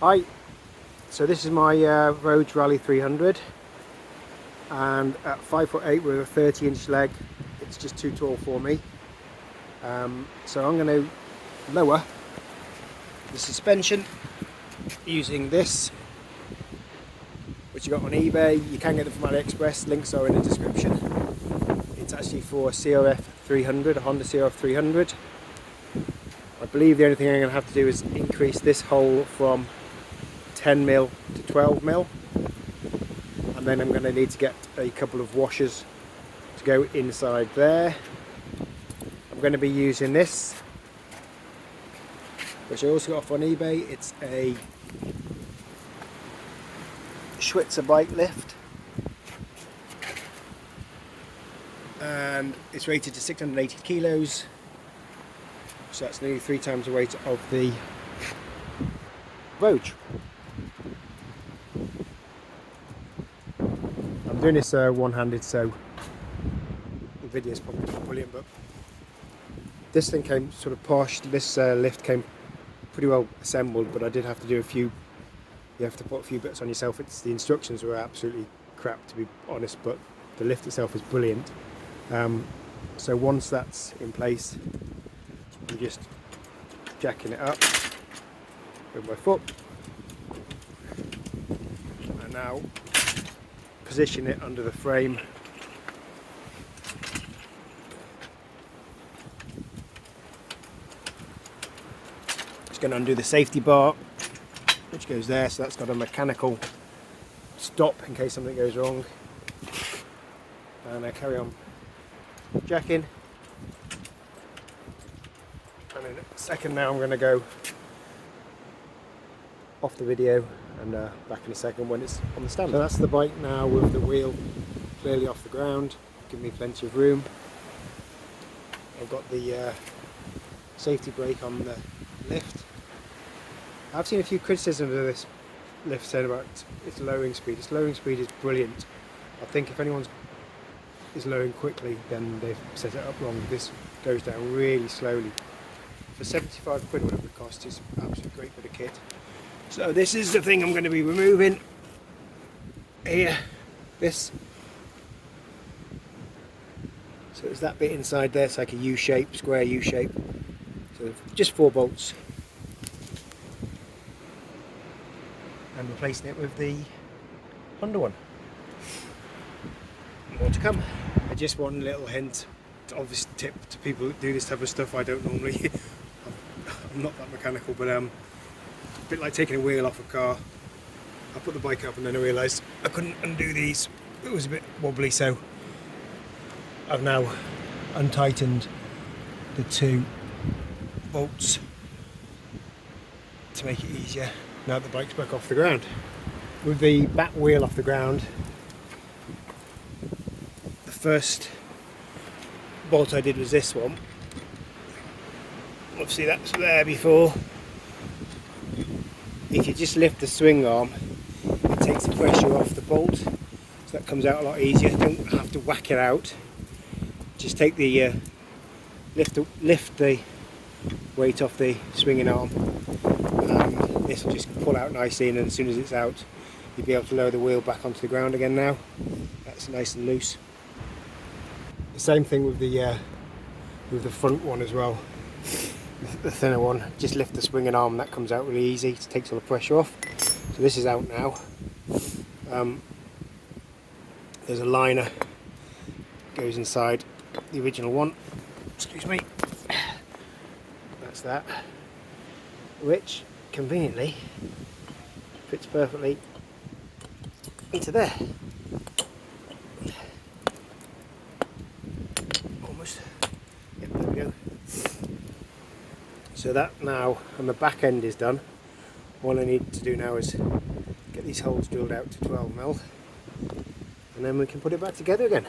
Hi, so this is my Voge Rally 300, and at 5'8" with a 30-inch leg it's just too tall for me, so I'm going to lower the suspension using this, which you got on eBay. You can get them from AliExpress, links are in the description. It's actually for a CRF 300, a Honda CRF 300. I believe the only thing I'm going to have to do is increase this hole from 10mm to 12mm, and then I'm going to need to get a couple of washers to go inside there. I'm going to be using this, which I also got off on eBay. It's a Schwitzer bike lift, and it's rated to 680 kilos, so that's nearly 3 times the weight of the Voge. I'm doing this one-handed, so the video is probably not brilliant, but this thing came sort of partial. This lift came pretty well assembled, but I did have to do a few. You have to put a few bits on yourself. The instructions were absolutely crap, to be honest, but the lift itself is brilliant. So once that's in place, I'm just jacking it up with my foot, and now position it under the frame. Just going to undo the safety bar, which goes there, so that's got a mechanical stop in case something goes wrong. And I carry on jacking, and in a second now I'm going to go off the video and back in a second when it's on the stand. So that's the bike now with the wheel clearly off the ground, giving me plenty of room. I've got the safety brake on the lift. I've seen a few criticisms of this lift saying about its lowering speed. Its lowering speed is brilliant. I think if anyone is lowering quickly, then they've set it up wrong. This goes down really slowly. For 75 quid, whatever it costs, it's an absolutely great bit of kit. So this is the thing I'm going to be removing here, this. So it's that bit inside there. It's like a U-shape, square U-shape. So just 4 bolts. And replacing it with the Honda one. More to come. Just one little hint, obvious tip to people that do this type of stuff. I don't normally, I'm not that mechanical, but a bit like taking a wheel off a car. I put the bike up and then I realised I couldn't undo these. It was a bit wobbly, so I've now untightened the 2 bolts to make it easier now that the bike's back off the ground. With the back wheel off the ground, the first bolt I did was this one. Obviously that's there before. If you just lift the swing arm, it takes the pressure off the bolt, so that comes out a lot easier. You don't have to whack it out. Just take the lift the weight off the swinging arm, and this will just pull out nicely, and then as soon as it's out, you'll be able to lower the wheel back onto the ground again now. That's nice and loose. The same thing with the front one as well. The thinner one, just lift the swinging arm, that comes out really easy. It takes all the pressure off. So this is out now. There's a liner goes inside the original one. Excuse me. That's that, which conveniently fits perfectly into there. Almost. Yep, there we go. So that now, and the back end is done. All I need to do now is get these holes drilled out to 12mm, and then we can put it back together again.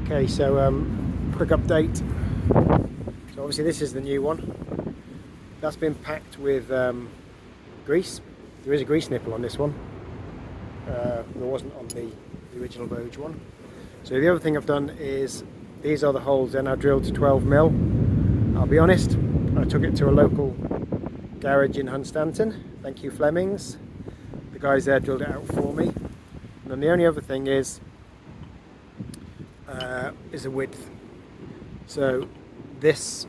Okay, so quick update. So obviously this is the new one. That's been packed with grease. There is a grease nipple on this one. There wasn't on the original Voge one. So the other thing I've done is, these are the holes then I drilled to 12mm. I'll be honest, I took it to a local garage in Hunstanton. Thank you, Flemings. The guys there drilled it out for me. And then the only other thing is a width. So this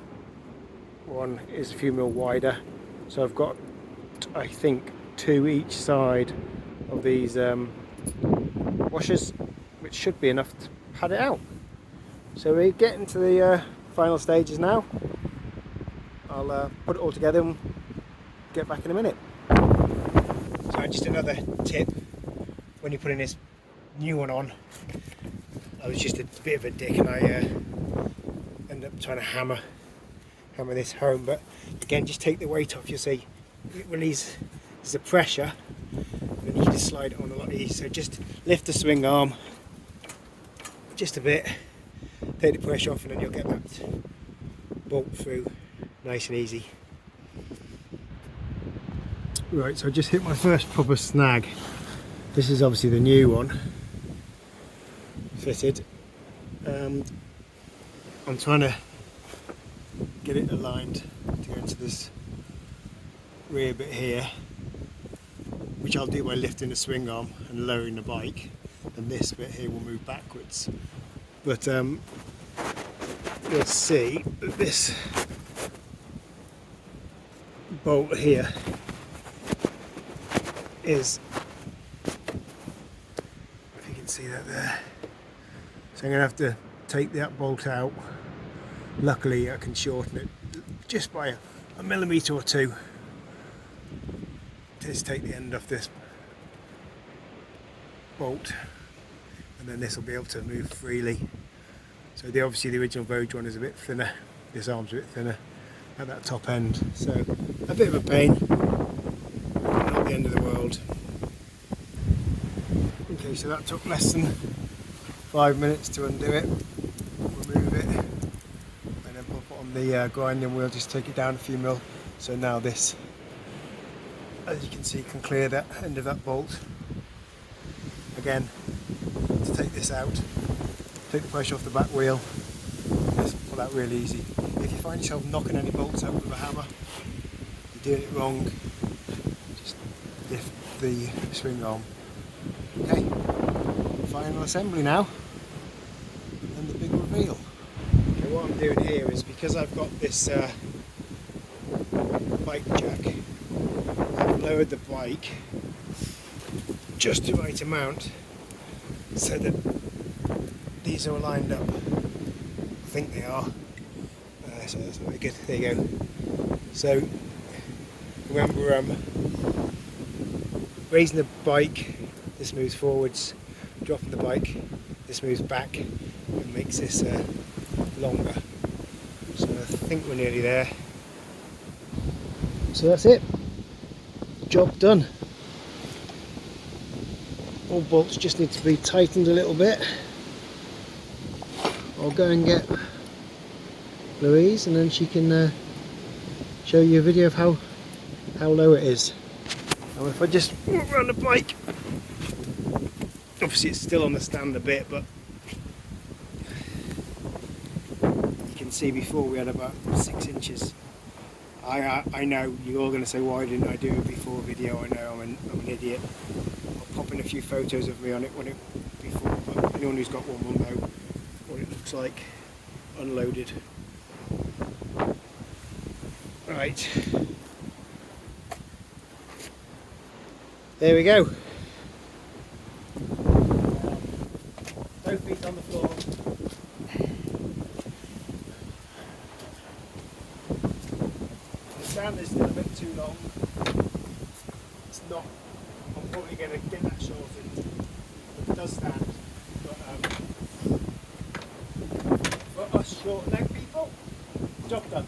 one is a few mil wider. So I've got, I think, 2 each side of these washers, which should be enough to pad it out. So we're getting to the final stages now. I'll put it all together and get back in a minute. So just another tip, when you're putting this new one on, I was just a bit of a dick and I ended up trying to hammer this home, but again, just take the weight off. You'll see it releases the pressure and then you can just slide it on a lot easier. So just lift the swing arm just a bit, take the pressure off, and then you'll get that bolt through nice and easy. Right, so I just hit my first proper snag. This is obviously the new one fitted. I'm trying to get it aligned to go into this rear bit here, which I'll do by lifting the swing arm and lowering the bike, and this bit here will move backwards. But you'll see that this bolt here is, if you can see that there, so I'm going to have to take that bolt out. Luckily I can shorten it just by a millimetre or two. Just take the end off this bolt, and then this will be able to move freely. So obviously the original Voge one is a bit thinner, this arm's a bit thinner at that top end, so a bit of a pain, not the end of the world. Okay, so that took less than 5 minutes to undo it, remove it, and then pop it on the grinding wheel, just take it down a few mil. So now this, as you can see, can clear that end of that bolt. Again, to take this out, take the pressure off the back wheel, just pull out really easy. If you find yourself knocking any bolts out with a hammer, you're doing it wrong, just lift the swing arm. Okay, final assembly now, and the big reveal. Okay, what I'm doing here is, because I've got this bike jack, I've lowered the bike just to right amount so that these are all lined up. I think they are. So that's very good. There you go. So remember, raising the bike, this moves forwards. Dropping the bike, this moves back and makes this longer. So I think we're nearly there. So that's it. Job done. All bolts just need to be tightened a little bit. I'll go and get Louise, and then she can show you a video of how low it is. And if I just walk around the bike, obviously it's still on the stand a bit, but you can see before we had about 6 inches. I know you're all going to say, why didn't I do a before video? I know I'm an idiot. I'll pop in a few photos of me on it before, but anyone who's got one will know what it looks like unloaded. Right, there we go. Both feet on the floor. The stand is still a bit too long. It's not. I'm probably going to get that shortened. It does stand, but for us short leg people, job done.